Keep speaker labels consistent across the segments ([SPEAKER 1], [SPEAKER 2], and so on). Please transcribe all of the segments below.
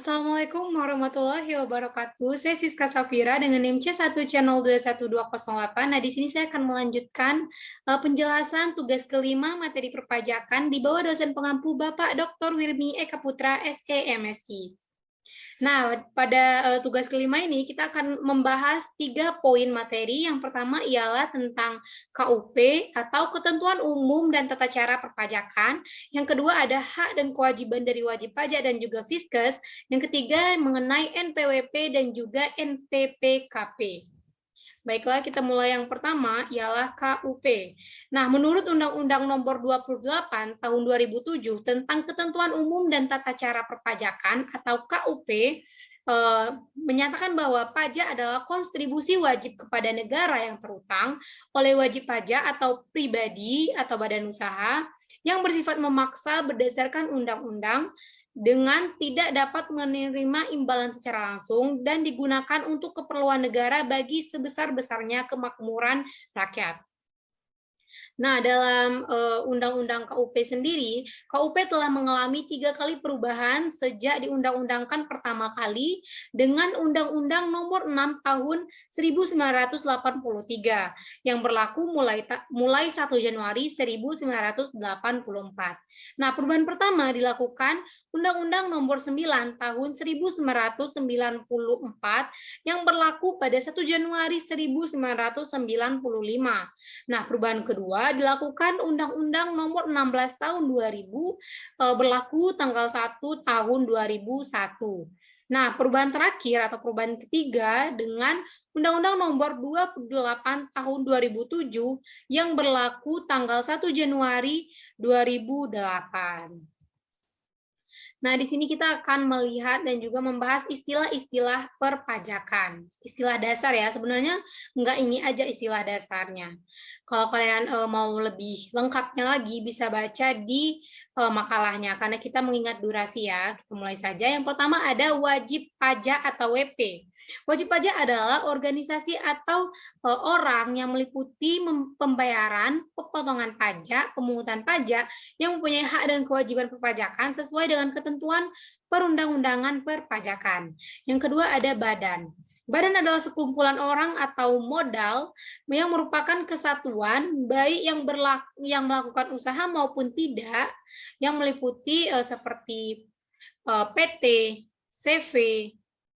[SPEAKER 1] Assalamualaikum warahmatullahi wabarakatuh. Saya Siska Safira dengan NIM C1C021208. Nah, di sini saya akan melanjutkan penjelasan tugas kelima materi perpajakan di bawah dosen pengampu Bapak Dr. Wirmi Eka Putra, SE MSI. Nah, pada tugas kelima ini kita akan membahas 3 poin materi. Yang pertama ialah tentang KUP atau Ketentuan Umum dan Tata Cara Perpajakan. Yang kedua ada hak dan kewajiban dari wajib pajak dan juga Fiskes. Yang ketiga mengenai NPWP dan juga NPPKP. Baiklah, kita mulai yang pertama, ialah KUP. Nah, menurut Undang-Undang Nomor 28 Tahun 2007 tentang Ketentuan Umum dan Tata Cara Perpajakan atau KUP, menyatakan bahwa pajak adalah kontribusi wajib kepada negara yang terutang oleh wajib pajak atau pribadi atau badan usaha yang bersifat memaksa berdasarkan undang-undang dengan tidak dapat menerima imbalan secara langsung dan digunakan untuk keperluan negara bagi sebesar-besarnya kemakmuran rakyat. Nah, dalam Undang-Undang KUP sendiri, KUP telah mengalami 3 kali perubahan sejak diundang-undangkan pertama kali dengan Undang-Undang Nomor 6 Tahun 1983 yang berlaku mulai 1 Januari 1984. Nah, perubahan pertama dilakukan Undang-Undang Nomor 9 Tahun 1994 yang berlaku pada 1 Januari 1995. Nah, perubahan kedua dilakukan Undang-Undang Nomor 16 Tahun 2000 berlaku tanggal 1 tahun 2001. Nah, perubahan terakhir atau perubahan ketiga dengan Undang-Undang Nomor 28 Tahun 2007 yang berlaku tanggal 1 Januari 2008. Nah, di sini kita akan melihat dan juga membahas istilah-istilah perpajakan. Istilah dasar ya, sebenarnya enggak ini aja istilah dasarnya. Kalau kalian mau lebih lengkapnya lagi, bisa baca di makalahnya, karena kita mengingat durasi ya. Kita mulai saja. Yang pertama ada wajib pajak atau WP. Wajib pajak adalah organisasi atau orang yang meliputi pembayaran, pemotongan pajak, pemungutan pajak, yang mempunyai hak dan kewajiban perpajakan sesuai dengan ketentuan perundang-undangan perpajakan. Yang kedua ada badan. Badan adalah sekumpulan orang atau modal yang merupakan kesatuan baik yang melakukan usaha maupun tidak, yang meliputi seperti PT, CV,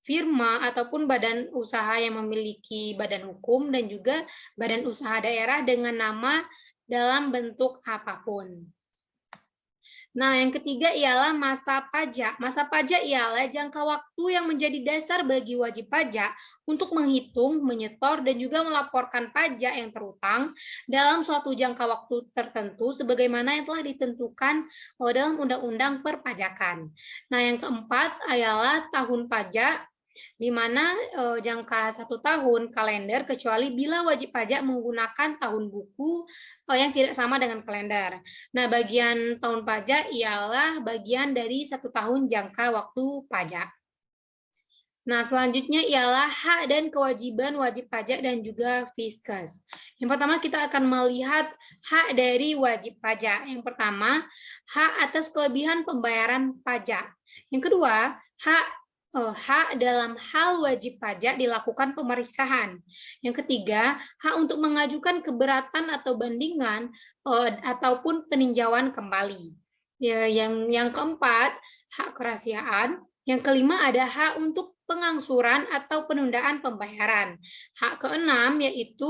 [SPEAKER 1] firma ataupun badan usaha yang memiliki badan hukum dan juga badan usaha daerah dengan nama dalam bentuk apapun. Nah, yang ketiga ialah masa pajak. Masa pajak ialah jangka waktu yang menjadi dasar bagi wajib pajak untuk menghitung, menyetor, dan juga melaporkan pajak yang terutang dalam suatu jangka waktu tertentu sebagaimana yang telah ditentukan dalam Undang-Undang Perpajakan. Nah, yang keempat ialah tahun pajak, di mana jangka 1 tahun kalender kecuali bila wajib pajak menggunakan tahun buku yang tidak sama dengan kalender. Nah, bagian tahun pajak ialah bagian dari 1 tahun jangka waktu pajak. Nah, selanjutnya ialah hak dan kewajiban wajib pajak dan juga Fiskes. Yang pertama kita akan melihat hak dari wajib pajak. Yang pertama, hak atas kelebihan pembayaran pajak. Yang kedua, hak dalam hal wajib pajak dilakukan pemeriksaan. Yang ketiga, hak untuk mengajukan keberatan atau bandingan ataupun peninjauan kembali. Yang keempat, hak kerahasiaan. Yang kelima ada hak untuk pengangsuran atau penundaan pembayaran. Hak keenam yaitu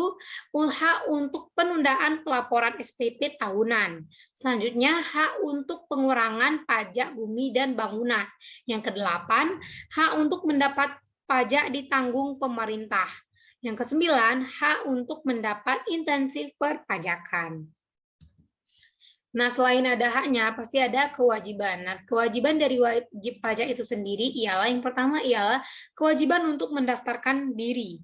[SPEAKER 1] hak untuk penundaan pelaporan SPT tahunan. Selanjutnya hak untuk pengurangan pajak bumi dan bangunan. Yang kedelapan, hak untuk mendapat pajak ditanggung pemerintah. Yang kesembilan, hak untuk mendapat intensif perpajakan. Nah, selain ada haknya, pasti ada kewajiban. Nah, kewajiban dari wajib pajak itu sendiri ialah yang pertama ialah kewajiban untuk mendaftarkan diri.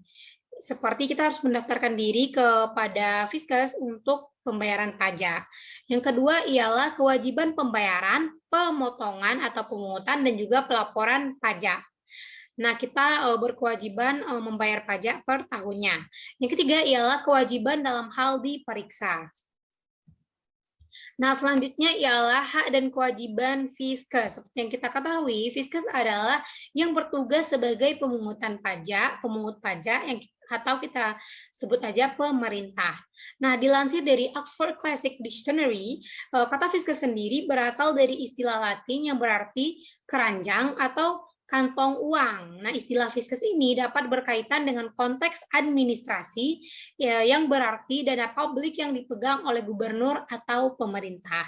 [SPEAKER 1] Seperti kita harus mendaftarkan diri kepada Fiskes untuk pembayaran pajak. Yang kedua ialah kewajiban pembayaran, pemotongan atau pemungutan dan juga pelaporan pajak. Nah, kita berkewajiban membayar pajak per tahunnya. Yang ketiga ialah kewajiban dalam hal diperiksa. Nah, selanjutnya ialah hak dan kewajiban Fiskus. Seperti yang kita ketahui, Fiskus adalah yang bertugas sebagai pemungutan pajak, pemungut pajak yang atau kita sebut aja pemerintah. Nah, dilansir dari Oxford Classic Dictionary, kata Fiskus sendiri berasal dari istilah Latin yang berarti keranjang atau kantong uang. Nah, istilah fiskus ini dapat berkaitan dengan konteks administrasi ya, yang berarti dana publik yang dipegang oleh gubernur atau pemerintah.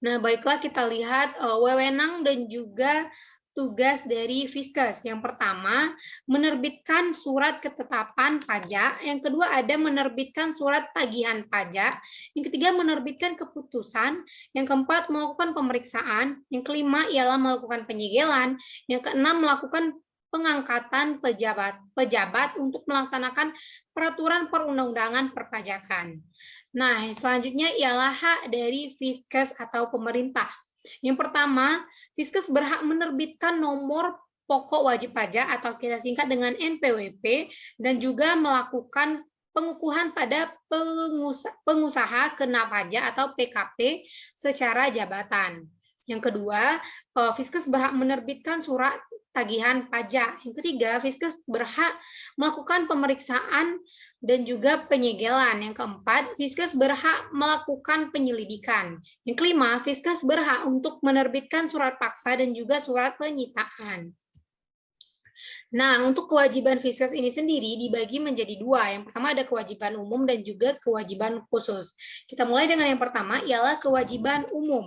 [SPEAKER 1] Nah, baiklah kita lihat wewenang dan juga tugas dari Fiskus. Yang pertama, menerbitkan surat ketetapan pajak. Yang kedua, ada menerbitkan surat tagihan pajak. Yang ketiga, menerbitkan keputusan. Yang keempat, melakukan pemeriksaan. Yang kelima, ialah melakukan penyegelan. Yang keenam, melakukan pengangkatan pejabat untuk melaksanakan peraturan perundang-undangan perpajakan. Nah, selanjutnya ialah hak dari Fiskus atau pemerintah. Yang pertama, Fiskus berhak menerbitkan nomor pokok wajib pajak atau kita singkat dengan NPWP dan juga melakukan pengukuhan pada pengusaha kena pajak atau PKP secara jabatan. Yang kedua, Fiskus berhak menerbitkan surat tagihan pajak. Yang ketiga, Fiskus berhak melakukan pemeriksaan dan juga penyegelan. Yang keempat, Fiskus berhak melakukan penyelidikan. Yang kelima, Fiskus berhak untuk menerbitkan surat paksa dan juga surat penyitaan. Nah, untuk kewajiban Fiskus ini sendiri dibagi menjadi dua. Yang pertama ada kewajiban umum dan juga kewajiban khusus. Kita mulai dengan yang pertama, ialah kewajiban umum.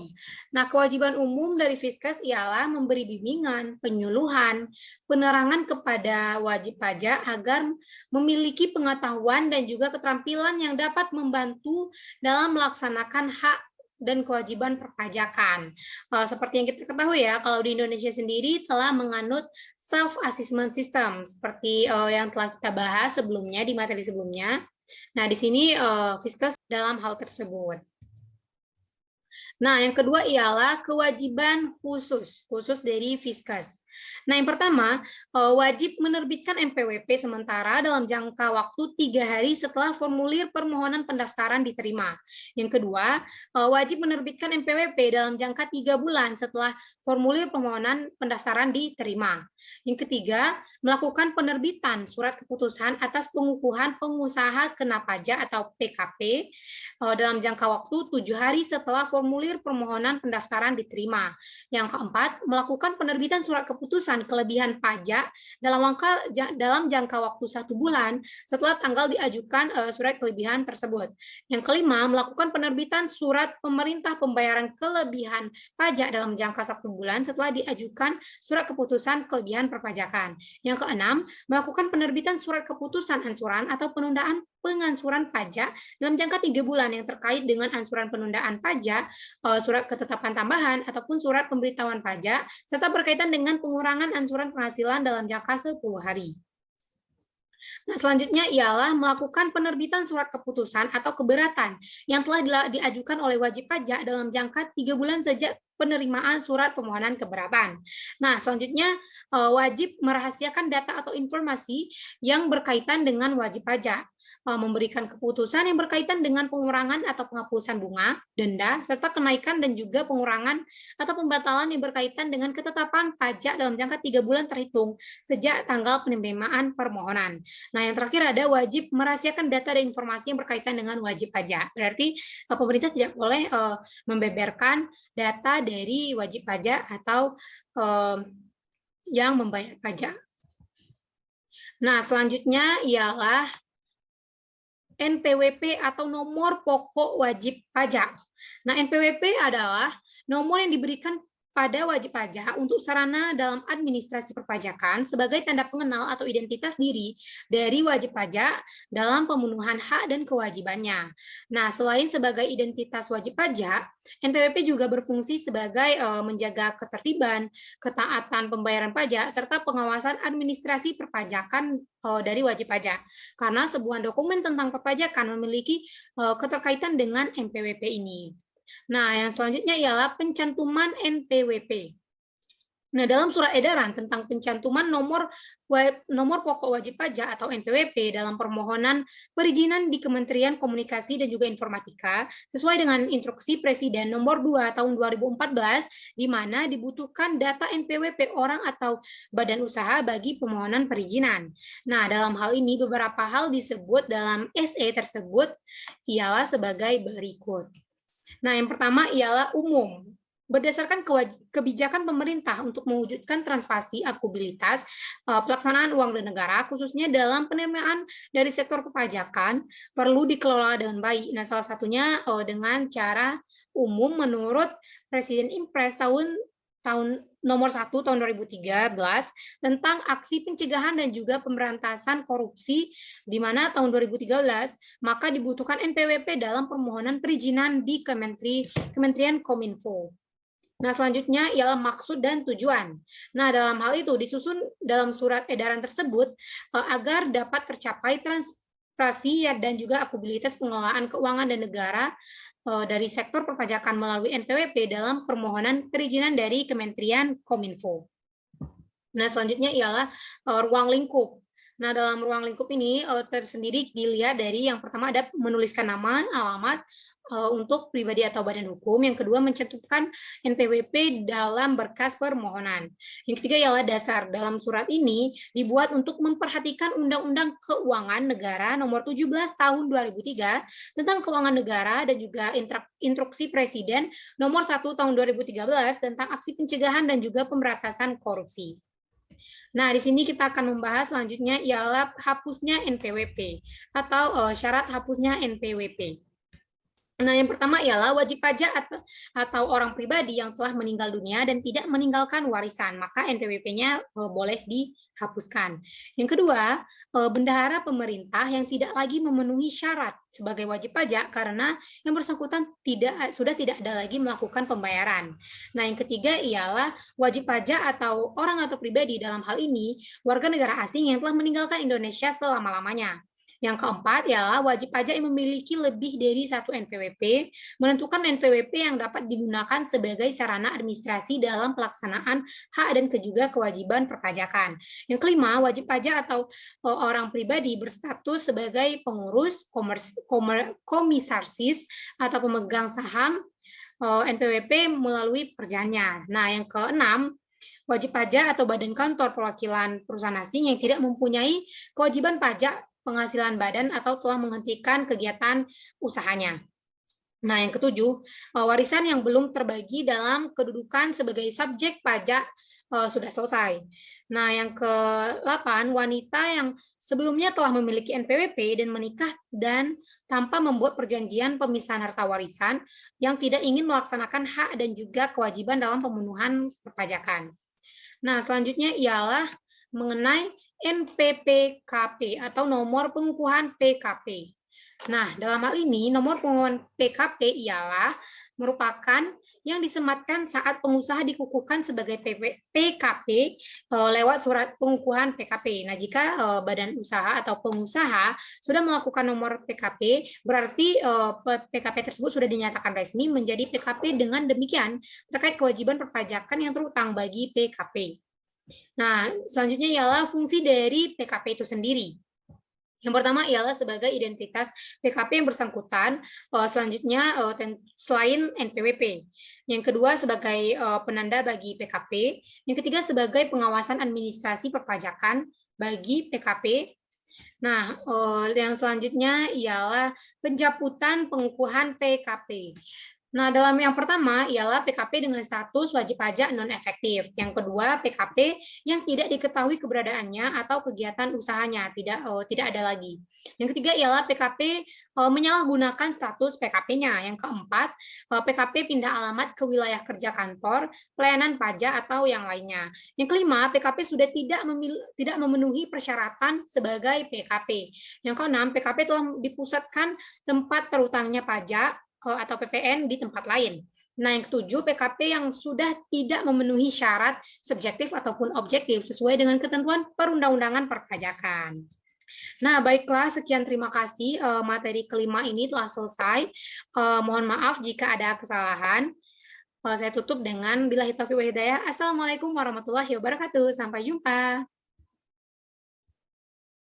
[SPEAKER 1] Nah, kewajiban umum dari Fiskus ialah memberi bimbingan, penyuluhan, penerangan kepada wajib pajak agar memiliki pengetahuan dan juga keterampilan yang dapat membantu dalam melaksanakan hak dan kewajiban perpajakan. Seperti yang kita ketahui ya, kalau di Indonesia sendiri telah menganut self-assessment system, seperti yang telah kita bahas sebelumnya di materi sebelumnya. Nah, di sini Fiskus dalam hal tersebut. Nah, yang kedua ialah kewajiban khusus dari Fiskus. Nah, yang pertama, wajib menerbitkan NPWP sementara dalam jangka waktu 3 hari setelah formulir permohonan pendaftaran diterima. Yang kedua, wajib menerbitkan NPWP dalam jangka 3 bulan setelah formulir permohonan pendaftaran diterima. Yang ketiga, melakukan penerbitan surat keputusan atas pengukuhan pengusaha kena pajak atau PKP dalam jangka waktu 7 hari setelah formulir permohonan pendaftaran diterima. Yang keempat, melakukan penerbitan surat keputusan kelebihan pajak dalam jangka waktu 1 bulan setelah tanggal diajukan surat kelebihan tersebut. Yang kelima, melakukan penerbitan surat pemerintah pembayaran kelebihan pajak dalam jangka 1 bulan setelah diajukan surat keputusan kelebihan perpajakan. Yang keenam, melakukan penerbitan surat keputusan ansuran atau penundaan pengansuran pajak dalam jangka 3 bulan yang terkait dengan ansuran penundaan pajak, surat ketetapan tambahan, ataupun surat pemberitahuan pajak, serta berkaitan dengan pengurangan ansuran penghasilan dalam jangka 10 hari. Nah, selanjutnya ialah melakukan penerbitan surat keputusan atau keberatan yang telah diajukan oleh wajib pajak dalam jangka 3 bulan sejak penerimaan surat permohonan keberatan. Nah, selanjutnya wajib merahasiakan data atau informasi yang berkaitan dengan wajib pajak, memberikan keputusan yang berkaitan dengan pengurangan atau penghapusan bunga, denda, serta kenaikan dan juga pengurangan atau pembatalan yang berkaitan dengan ketetapan pajak dalam jangka 3 bulan terhitung sejak tanggal penerimaan permohonan. Nah, yang terakhir ada wajib merahasiakan data dan informasi yang berkaitan dengan wajib pajak. Berarti pemerintah tidak boleh membeberkan data dari wajib pajak atau yang membayar pajak. Nah, selanjutnya ialah NPWP atau nomor pokok wajib pajak. Nah, NPWP adalah nomor yang diberikan pada wajib pajak untuk sarana dalam administrasi perpajakan sebagai tanda pengenal atau identitas diri dari wajib pajak dalam pemenuhan hak dan kewajibannya. Nah, selain sebagai identitas wajib pajak, NPWP juga berfungsi sebagai menjaga ketertiban, ketaatan pembayaran pajak, serta pengawasan administrasi perpajakan dari wajib pajak. Karena sebuah dokumen tentang perpajakan memiliki keterkaitan dengan NPWP ini. Nah, yang selanjutnya ialah pencantuman NPWP. Nah, dalam surat edaran tentang pencantuman nomor pokok wajib pajak atau NPWP dalam permohonan perizinan di Kementerian Komunikasi dan juga Informatika sesuai dengan instruksi Presiden nomor 2 tahun 2014 di mana dibutuhkan data NPWP orang atau badan usaha bagi permohonan perizinan. Nah, dalam hal ini beberapa hal disebut dalam SE tersebut ialah sebagai berikut. Nah, yang pertama ialah umum. Berdasarkan kebijakan pemerintah untuk mewujudkan transparansi akuntabilitas pelaksanaan uang negara, khususnya dalam penerimaan dari sektor perpajakan, perlu dikelola dengan baik. Nah, salah satunya dengan cara umum menurut Presiden Impres tahun nomor 1 tahun 2013 tentang aksi pencegahan dan juga pemberantasan korupsi, di mana tahun 2013 maka dibutuhkan NPWP dalam permohonan perizinan di Kementerian Kominfo. Nah, selanjutnya ialah maksud dan tujuan. Nah, dalam hal itu disusun dalam surat edaran tersebut agar dapat tercapai transparansi dan juga akuntabilitas pengelolaan keuangan dan negara dari sektor perpajakan melalui NPWP dalam permohonan perizinan dari Kementerian Kominfo. Nah, selanjutnya ialah ruang lingkup. Nah, dalam ruang lingkup ini tersendiri dilihat dari yang pertama ada menuliskan nama, alamat, untuk pribadi atau badan hukum. Yang kedua, mencantumkan NPWP dalam berkas permohonan. Yang ketiga ialah dasar. Dalam surat ini dibuat untuk memperhatikan Undang-Undang Keuangan Negara Nomor 17 Tahun 2003 tentang keuangan negara dan juga instruksi Presiden Nomor 1 Tahun 2013 tentang aksi pencegahan dan juga pemberantasan korupsi. Nah, di sini kita akan membahas selanjutnya ialah hapusnya NPWP atau syarat hapusnya NPWP. Nah, yang pertama ialah wajib pajak atau orang pribadi yang telah meninggal dunia dan tidak meninggalkan warisan, maka NPWP-nya boleh dihapuskan. Yang kedua, bendahara pemerintah yang tidak lagi memenuhi syarat sebagai wajib pajak karena yang bersangkutan sudah tidak ada lagi melakukan pembayaran. Nah, yang ketiga ialah wajib pajak atau orang atau pribadi dalam hal ini warga negara asing yang telah meninggalkan Indonesia selama-lamanya. Yang keempat ialah wajib pajak yang memiliki lebih dari satu NPWP, menentukan NPWP yang dapat digunakan sebagai sarana administrasi dalam pelaksanaan hak dan juga kewajiban perpajakan. Yang kelima, wajib pajak atau orang pribadi berstatus sebagai pengurus, komisaris, atau pemegang saham NPWP melalui perjanjian. Nah, yang keenam, wajib pajak atau badan kantor perwakilan perusahaan asing yang tidak mempunyai kewajiban pajak penghasilan badan atau telah menghentikan kegiatan usahanya. Nah, yang ketujuh, warisan yang belum terbagi dalam kedudukan sebagai subjek pajak sudah selesai. Nah, yang ke-8, wanita yang sebelumnya telah memiliki NPWP dan menikah dan tanpa membuat perjanjian pemisahan harta warisan yang tidak ingin melaksanakan hak dan juga kewajiban dalam pemenuhan perpajakan. Nah, selanjutnya ialah mengenai NPPKP atau nomor pengukuhan PKP. Nah, dalam hal ini nomor pengukuhan PKP ialah merupakan yang disematkan saat pengusaha dikukuhkan sebagai PKP lewat surat pengukuhan PKP. Nah, jika badan usaha atau pengusaha sudah melakukan nomor PKP, berarti PKP tersebut sudah dinyatakan resmi menjadi PKP. Dengan demikian, terkait kewajiban perpajakan yang terutang bagi PKP. Nah, selanjutnya ialah fungsi dari PKP itu sendiri. Yang pertama ialah sebagai identitas PKP yang bersangkutan, selanjutnya selain NPWP. Yang kedua sebagai penanda bagi PKP. Yang ketiga sebagai pengawasan administrasi perpajakan bagi PKP. Nah, yang selanjutnya ialah pencabutan pengukuhan PKP. Nah, dalam yang pertama ialah PKP dengan status wajib pajak non-efektif. Yang kedua, PKP yang tidak diketahui keberadaannya atau kegiatan usahanya, tidak ada lagi. Yang ketiga ialah PKP menyalahgunakan status PKP-nya. Yang keempat, PKP pindah alamat ke wilayah kerja kantor, pelayanan pajak atau yang lainnya. Yang kelima, PKP sudah tidak memenuhi persyaratan sebagai PKP. Yang keenam, PKP telah dipusatkan tempat terutangnya pajak atau PPN di tempat lain. Nah, yang ketujuh, PKP yang sudah tidak memenuhi syarat subjektif ataupun objektif sesuai dengan ketentuan perundang-undangan perpajakan. Nah, baiklah, sekian terima kasih. Materi kelima ini telah selesai. Mohon maaf jika ada kesalahan. Saya tutup dengan billahi taufiq wal hidayah. Assalamualaikum warahmatullahi wabarakatuh. Sampai jumpa.